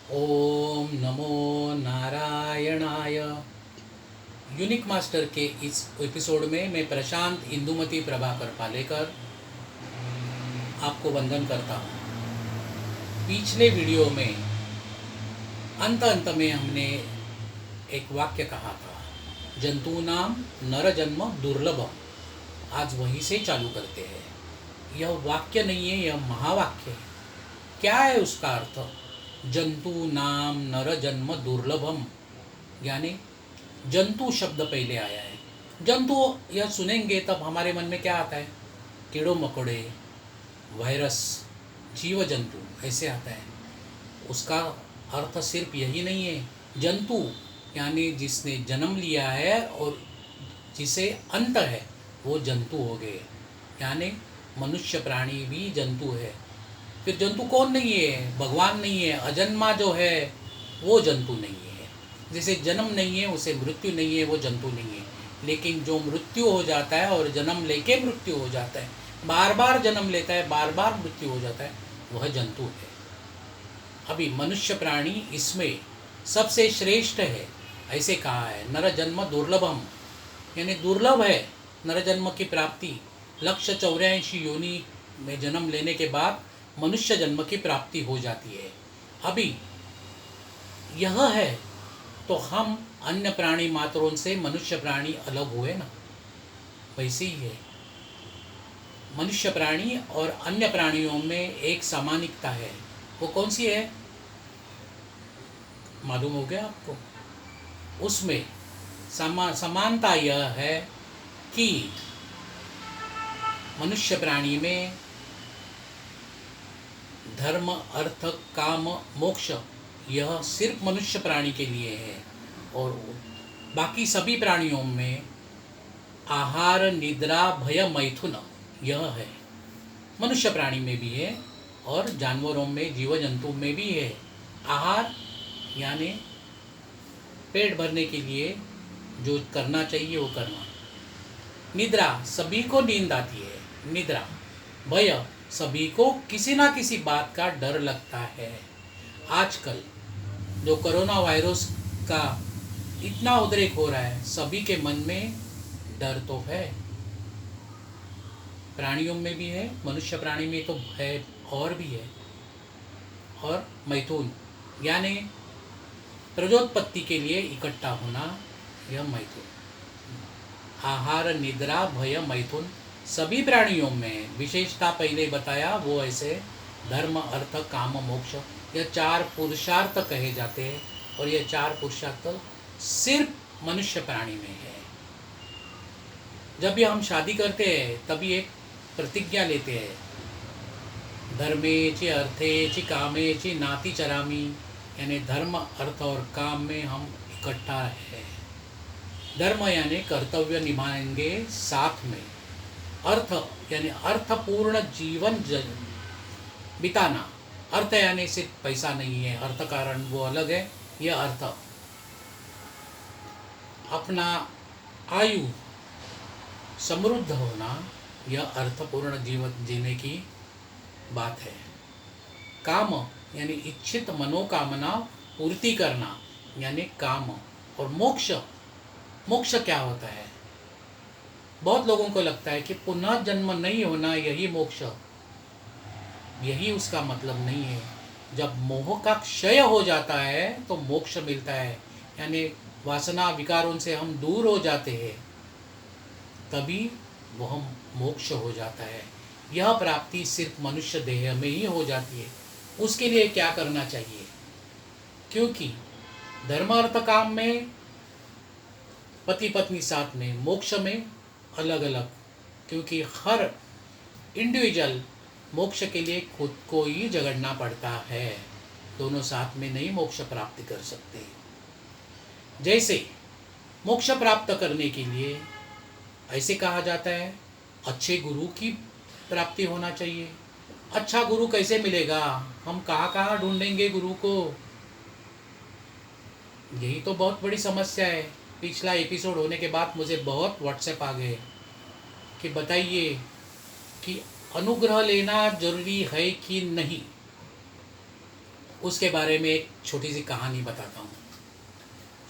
ओम नमो नारायणाय। Unique master के इस एपिसोड में मैं प्रशांत इंदुमती प्रभाकर पालेकर आपको वंदन करता हूँ। पिछले वीडियो में अंत में हमने एक वाक्य कहा था, जंतूनाम नर जन्म दुर्लभ। आज वहीं से चालू करते हैं। यह वाक्य नहीं है, यह महावाक्य है। क्या है उसका अर्थ? जंतु नाम नर जन्म दुर्लभम, यानी जंतु शब्द पहले आया है। जंतु यह सुनेंगे तब हमारे मन में क्या आता है? कीड़ों मकोड़े, वायरस, जीव जंतु ऐसे आता है। उसका अर्थ सिर्फ यही नहीं है। जंतु यानी जिसने जन्म लिया है और जिसे अंत है, वो जंतु हो गए। यानी मनुष्य प्राणी भी जंतु है। फिर जंतु कौन नहीं है? भगवान नहीं है। अजन्मा जो है वो जंतु नहीं है। जैसे जन्म नहीं है उसे मृत्यु नहीं है, वो जंतु नहीं है। लेकिन जो मृत्यु हो जाता है और जन्म लेके मृत्यु हो जाता है, बार बार जन्म लेता है, बार बार मृत्यु हो जाता है, वह जंतु है। अभी मनुष्य प्राणी इसमें सबसे श्रेष्ठ है। ऐसे कहा है, नर जन्म दुर्लभम, यानी दुर्लभ है नर जन्म की प्राप्ति। लक्ष्य 84 योनि में जन्म लेने के बाद मनुष्य जन्म की प्राप्ति हो जाती है। अभी यह है तो हम अन्य प्राणी मात्रों से मनुष्य प्राणी अलग हुए ना, वैसे ही है। मनुष्य प्राणी और अन्य प्राणियों में एक समानिकता है। वो कौन सी है? मालूम हो गया आपको? उसमें समानता यह है कि मनुष्य प्राणी में धर्म, अर्थ, काम, मोक्ष यह सिर्फ मनुष्य प्राणी के लिए है। और बाकी सभी प्राणियों में आहार, निद्रा, भय, मैथुन यह है। मनुष्य प्राणी में भी है और जानवरों में, जीव जंतु में भी है। आहार यानी पेट भरने के लिए जो करना चाहिए वो करना। निद्रा, सभी को नींद आती है, निद्रा। भय, सभी को किसी ना किसी बात का डर लगता है। आजकल जो कोरोना वायरस का इतना उद्रेक हो रहा है, सभी के मन में डर तो है। प्राणियों में भी है, मनुष्य प्राणी में तो है और भी है। और मैथुन यानी प्रजोत्पत्ति के लिए इकट्ठा होना, यह मैथुन। आहार, निद्रा, भय, मैथुन सभी प्राणियों में विशेषता पहले बताया, वो ऐसे धर्म, अर्थ, काम, मोक्ष यह 4 पुरुषार्थ कहे जाते हैं। और ये 4 पुरुषार्थ सिर्फ मनुष्य प्राणी में है। जब भी हम शादी करते हैं तभी एक प्रतिज्ञा लेते हैं, धर्मे च अर्थे च कामे च नाति चरामी, यानी धर्म, अर्थ और काम में हम इकट्ठा है। धर्म यानी कर्तव्य निभाएंगे साथ में। अर्थ यानी अर्थपूर्ण जीवन बिताना। अर्थ यानी सिर्फ पैसा नहीं है, अर्थ कारण वो अलग है। यह अर्थ अपना आयु समृद्ध होना, यह अर्थपूर्ण जीवन जीने की बात है। काम यानी इच्छित मनोकामना पूर्ति करना, यानी काम। और मोक्ष, मोक्ष क्या होता है? बहुत लोगों को लगता है कि पुनः जन्म नहीं होना यही मोक्ष, यही उसका मतलब नहीं है। जब मोह का क्षय हो जाता है तो मोक्ष मिलता है, यानी वासना विकारों से हम दूर हो जाते हैं, तभी वह मोक्ष हो जाता है। यह प्राप्ति सिर्फ मनुष्य देह में ही हो जाती है। उसके लिए क्या करना चाहिए? क्योंकि धर्म, अर्थ, काम में पति पत्नी साथ में, मोक्ष में अलग अलग। क्योंकि हर इंडिविजुअल मोक्ष के लिए खुद को ही झगड़ना पड़ता है, दोनों साथ में नहीं मोक्ष प्राप्त कर सकते। जैसे मोक्ष प्राप्त करने के लिए ऐसे कहा जाता है, अच्छे गुरु की प्राप्ति होना चाहिए। अच्छा गुरु कैसे मिलेगा? हम कहाँ कहाँ ढूंढेंगे गुरु को? यही तो बहुत बड़ी समस्या है। पिछला एपिसोड होने के बाद मुझे बहुत व्हाट्सएप आ गए कि बताइए कि अनुग्रह लेना जरूरी है कि नहीं। उसके बारे में एक छोटी सी कहानी बताता हूँ।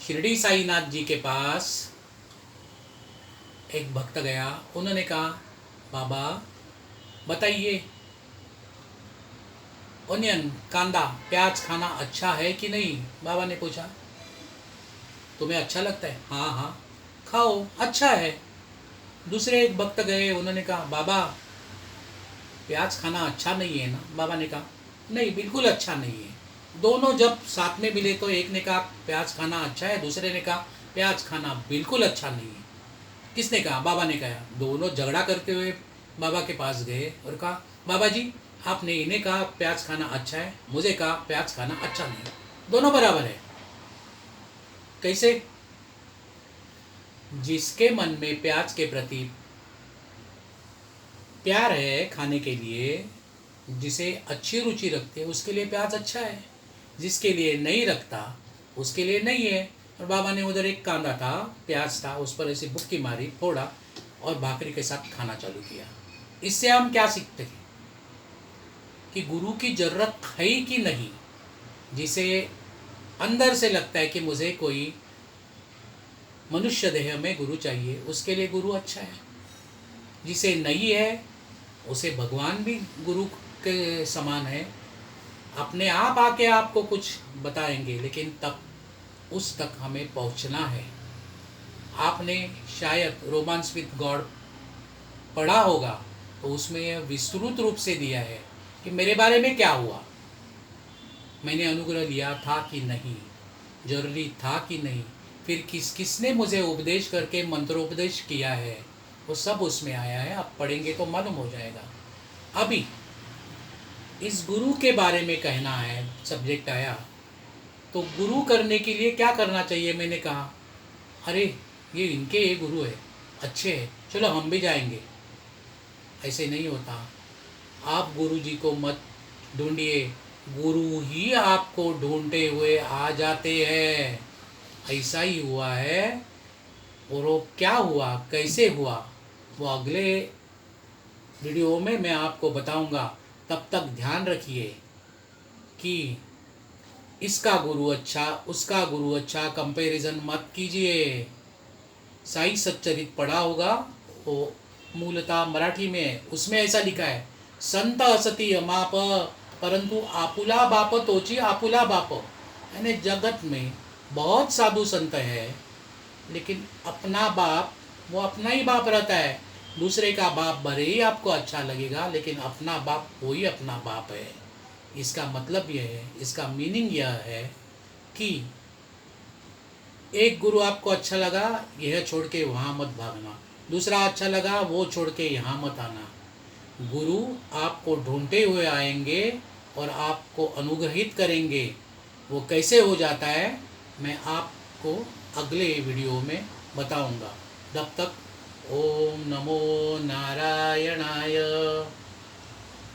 शिरडी साईनाथ जी के पास एक भक्त गया। उन्होंने कहा, बाबा बताइए, ओनियन, कांदा, प्याज खाना अच्छा है कि नहीं? बाबा ने पूछा। तुम्हें अच्छा लगता है? हाँ हाँ, खाओ, अच्छा है। दूसरे एक भक्त गए। उन्होंने कहा, बाबा प्याज खाना अच्छा नहीं है ना? बाबा ने कहा, नहीं, बिल्कुल अच्छा नहीं है। दोनों जब साथ में मिले तो एक ने कहा प्याज खाना अच्छा है, दूसरे ने कहा प्याज खाना बिल्कुल अच्छा नहीं है। किसने कहा? बाबा ने कहा। दोनों झगड़ा करते हुए बाबा के पास गए और कहा, बाबा जी, आपने इन्हें कहा प्याज खाना अच्छा है, मुझे कहा प्याज खाना अच्छा नहीं है, दोनों बराबर है। कैसे? जिसके मन में प्याज के प्रति प्यार है खाने के लिए, जिसे अच्छी रुचि रखते हैं, उसके लिए प्याज अच्छा है। जिसके लिए नहीं रखता उसके लिए नहीं है। और बाबा ने उधर एक कांदा था, प्याज था, उस पर ऐसी बुक्की मारी, फोड़ा और भाकरी के साथ खाना चालू किया। इससे हम क्या सीखते हैं कि गुरु की जरूरत है कि नहीं। जिसे अंदर से लगता है कि मुझे कोई मनुष्य देह में गुरु चाहिए, उसके लिए गुरु अच्छा है। जिसे नहीं है उसे भगवान भी गुरु के समान है। अपने आप आके आपको कुछ बताएंगे, लेकिन तब उस तक हमें पहुंचना है। आपने शायद रोमांस विद गॉड पढ़ा होगा, तो उसमें यह विस्तृत रूप से दिया है कि मेरे बारे में क्या हुआ, मैंने अनुग्रह लिया था कि नहीं, जरूरी था कि नहीं, फिर किसने मुझे उपदेश करके मंत्रोपदेश किया है, वो सब उसमें आया है। आप पढ़ेंगे तो मालूम हो जाएगा। अभी इस गुरु के बारे में कहना है, सब्जेक्ट आया तो गुरु करने के लिए क्या करना चाहिए। मैंने कहा, अरे ये इनके ये गुरु है, अच्छे हैं, चलो हम भी जाएंगे। ऐसे नहीं होता। आप गुरु जी को मत ढूंढिए, गुरु ही आपको ढूंढते हुए आ जाते हैं। ऐसा ही हुआ है। और वो क्या हुआ, कैसे हुआ, वो अगले वीडियो में मैं आपको बताऊंगा। तब तक ध्यान रखिए कि इसका गुरु अच्छा, उसका गुरु अच्छा, कंपैरिजन मत कीजिए। साई सच्चरित पढ़ा होगा, वो मूलतः मराठी में है, उसमें ऐसा लिखा है, संत असती अमाप परंतु आपुला बाप तोची आपुला बाप। यानी जगत में बहुत साधु संत है, लेकिन अपना बाप वो अपना ही बाप रहता है। दूसरे का बाप भले ही आपको अच्छा लगेगा, लेकिन अपना बाप वही अपना बाप है। इसका मतलब यह है, इसका मीनिंग यह है कि एक गुरु आपको अच्छा लगा, यह छोड़ के वहाँ मत भागना। दूसरा अच्छा लगा, वो छोड़ के यहाँ मत आना। गुरु आपको ढूंढते हुए आएंगे और आपको अनुग्रहित करेंगे। वो कैसे हो जाता है, मैं आपको अगले वीडियो में बताऊंगा। तब तक ओम नमो नारायणाय।